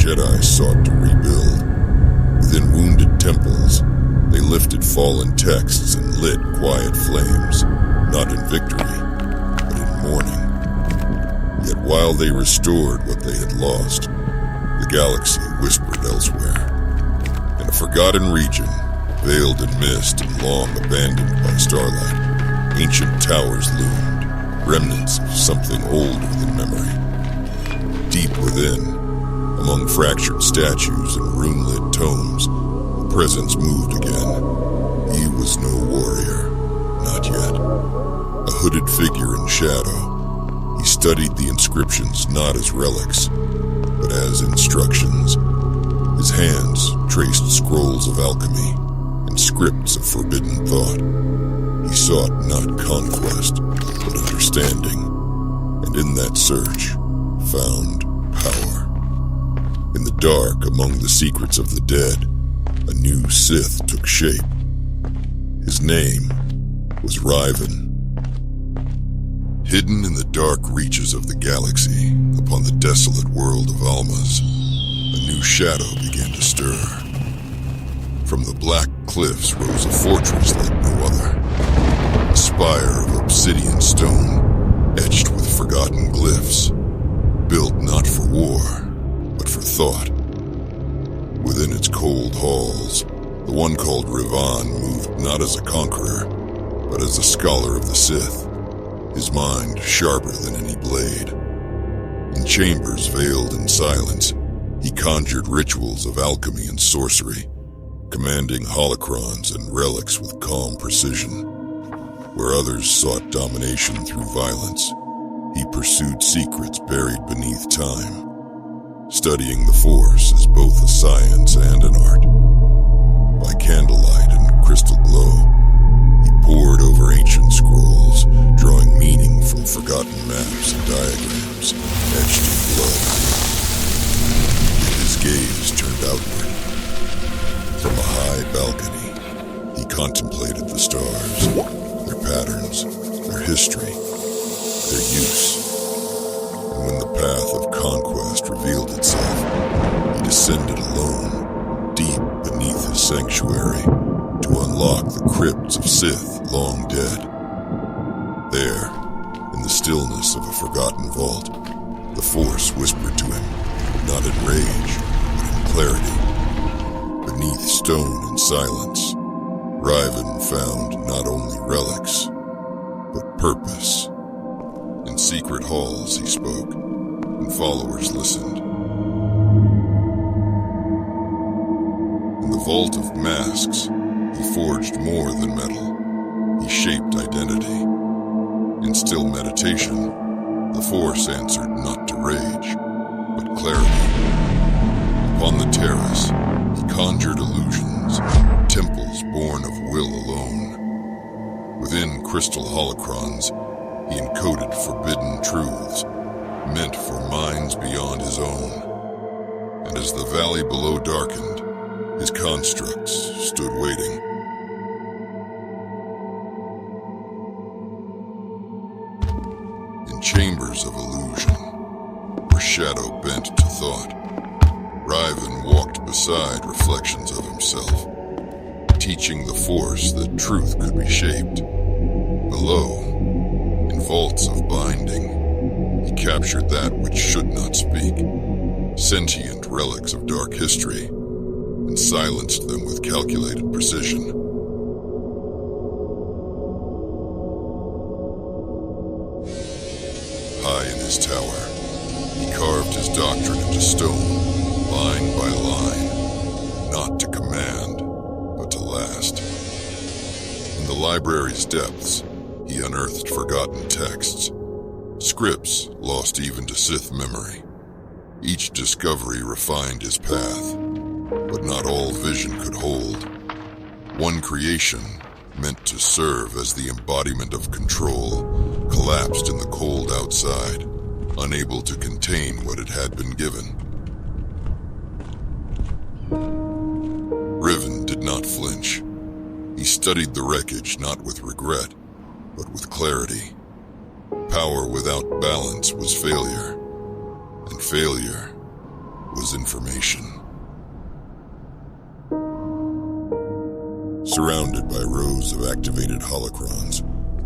Jedi sought to rebuild. Within wounded temples, they lifted fallen texts and lit quiet flames, not in victory, but in mourning. Yet while they restored what they had lost, the galaxy whispered elsewhere. In a forgotten region, veiled in mist and long abandoned by starlight, ancient towers loomed, remnants of something older than memory. Deep within, among fractured statues and rune-lit tomes, the presence moved again. He was no warrior, not yet. A hooded figure in shadow, he studied the inscriptions not as relics, but as instructions. His hands traced scrolls of alchemy and scripts of forbidden thought. He sought not conquest, but understanding, and in that search, found power. In the dark, among the secrets of the dead, a new Sith took shape. His name was Rivan. Hidden in the dark reaches of the galaxy, upon the desolate world of Almas, a new shadow began to stir. From the black cliffs rose a fortress like no other, a spire of obsidian stone, etched with forgotten glyphs, built not for war, but for thought. Within its cold halls, the one called Rivan moved not as a conqueror, but as a scholar of the Sith, his mind sharper than any blade. In chambers veiled in silence, he conjured rituals of alchemy and sorcery, commanding holocrons and relics with calm precision. Where others sought domination through violence, he pursued secrets buried beneath time, studying the Force as both a science and an art. By candlelight and crystal glow, he pored over ancient scrolls, drawing meaning from forgotten maps and diagrams etched in blood. Yet his gaze turned outward. From a high balcony, he contemplated the stars, their patterns, their history, their use. And when the path of conquest revealed itself, he descended alone, deep beneath his sanctuary, to unlock the crypts of Sith long dead. There, in the stillness of a forgotten vault, the Force whispered to him, not in rage, but in clarity. Beneath stone and silence, Rivan found not only relics, but purpose. In secret halls he spoke, and followers listened. In the vault of masks, he forged more than metal. He shaped identity. In still meditation, the Force answered not to rage, but clarity. Upon the terrace, he conjured illusions, temples born of will alone. Within crystal holocrons, he encoded forbidden truths, meant for minds beyond his own. And as the valley below darkened, his constructs stood waiting. In chambers of illusion, where shadow bent to thought, Rivan walked beside reflections of himself, teaching the Force that truth could be shaped. Below, in vaults of binding, he captured that which should not speak, sentient relics of dark history, and silenced them with calculated precision. High in his tower, he carved his doctrine into stone, line by line, not to command, but to last. In the library's depths, he unearthed forgotten texts, scripts lost even to Sith memory. Each discovery refined his path, but not all vision could hold. One creation, meant to serve as the embodiment of control, collapsed in the cold outside, unable to contain what it had been given. Rivan did not flinch. He studied the wreckage not with regret, but with clarity. Power without balance was failure, and failure was information. Surrounded by rows of activated holocrons,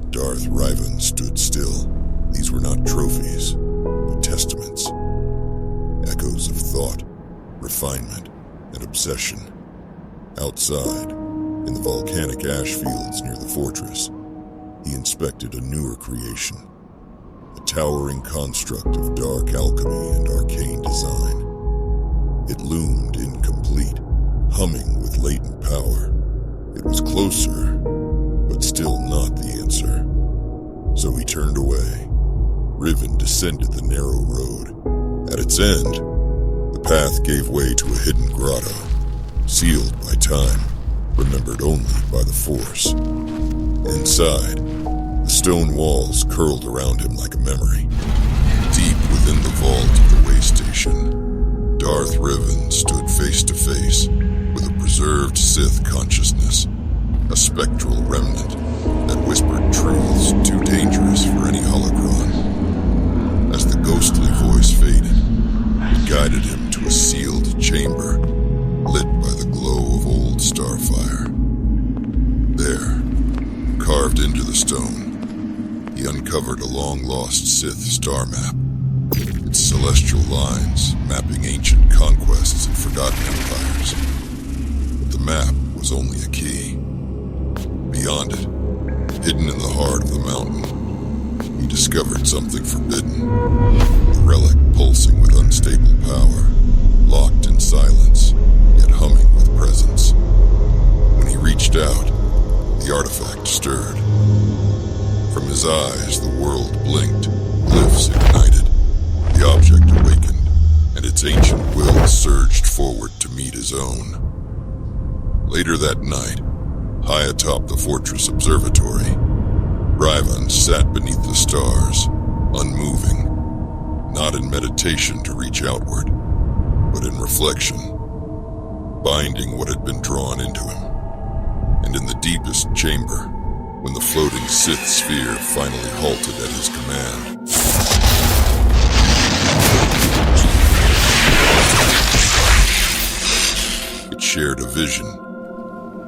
Darth Rivan stood still. These were not trophies, but testaments. Echoes of thought, refinement, and obsession. Outside, in the volcanic ash fields near the fortress, he inspected a newer creation. A towering construct of dark alchemy and arcane design. It loomed incomplete, humming with latent power. It was closer, but still not the answer. So he turned away. Rivan descended the narrow road. At its end, the path gave way to a hidden grotto, sealed by time, remembered only by the Force. Inside, the stone walls curled around him like a memory. Deep within the vault of the way station, Darth Rivan stood face to face with a preserved Sith consciousness, a spectral remnant that whispered truths too dangerous for any holocron. As the ghostly voice faded, it guided him to a sealed chamber, lit by the glow of old starfire. There, carved into the stone, he uncovered a long-lost Sith star map, its celestial lines mapping ancient conquests and forgotten empires. But the map was only a key. Beyond it, hidden in the heart of the mountain, he discovered something forbidden, a relic pulsing with unstable power, locked in silence, yet humming with presence. When he reached out, the artifact stirred. From his eyes, the world blinked, glyphs ignited. The object awakened, and its ancient will surged forward to meet his own. Later that night, high atop the fortress observatory, Rivan sat beneath the stars, unmoving, not in meditation to reach outward, but in reflection, binding what had been drawn into him. And in the deepest chamber, when the floating Sith sphere finally halted at his command, it shared a vision,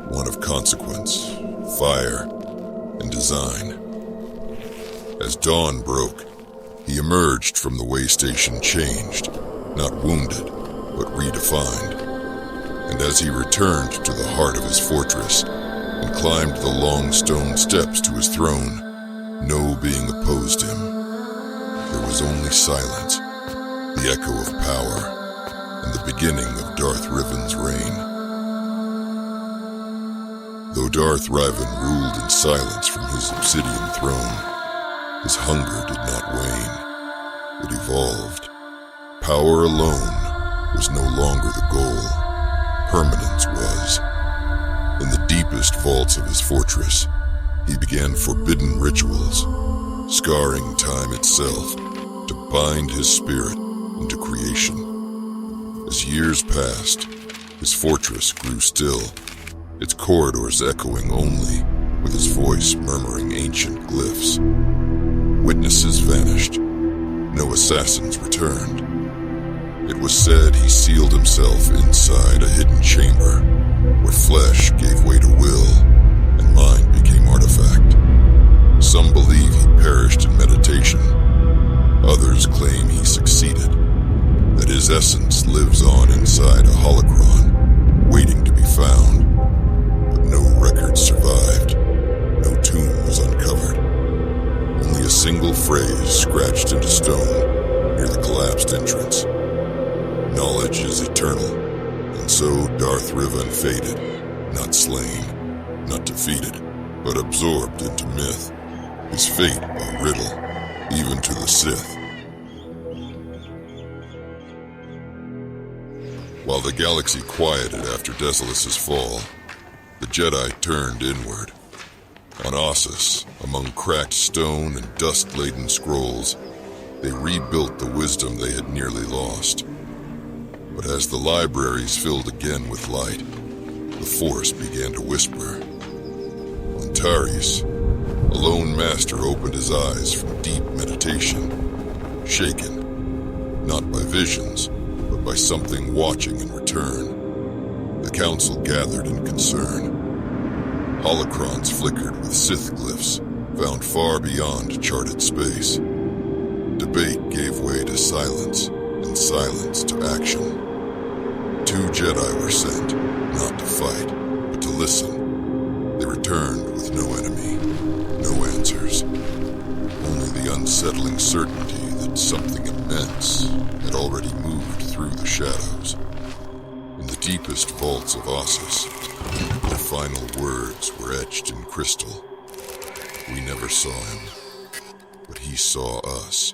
one of consequence, fire, and design. As dawn broke, he emerged from the way station changed, not wounded, but redefined. And as he returned to the heart of his fortress and climbed the long stone steps to his throne, no being opposed him. There was only silence, the echo of power, and the beginning of Darth Rivan's reign. Though Darth Rivan ruled in silence from his obsidian throne, his hunger did not wane. It evolved. Power alone was no longer the goal. Permanence was. In the deepest vaults of his fortress, he began forbidden rituals, scarring time itself to bind his spirit into creation. As years passed, his fortress grew still, its corridors echoing only, with his voice murmuring ancient glyphs. Witnesses vanished. No assassins returned. It was said he sealed himself inside a hidden chamber, where flesh gave way to will, and mind became artifact. Some believe he perished in meditation. Others claim he succeeded, that his essence lives on inside a holocron, waiting to be found. But no record survived. No tomb was uncovered. Only a single phrase scratched into stone near the collapsed entrance. Knowledge is eternal, and so Darth Rivan faded, not slain, not defeated, but absorbed into myth, his fate a riddle, even to the Sith. While the galaxy quieted after Desolus' fall, the Jedi turned inward. On Ossus, among cracked stone and dust-laden scrolls, they rebuilt the wisdom they had nearly lost. But as the libraries filled again with light, the Force began to whisper. On Taris, a lone master opened his eyes from deep meditation, shaken, not by visions, but by something watching in return. The council gathered in concern. Holocrons flickered with Sith glyphs, found far beyond charted space. Debate gave way to silence, and silence to action. 2 Jedi were sent, not to fight, but to listen. They returned with no enemy, no answers. Only the unsettling certainty that something immense had already moved through the shadows. In the deepest vaults of Ossus, their final words were etched in crystal. We never saw him, but he saw us.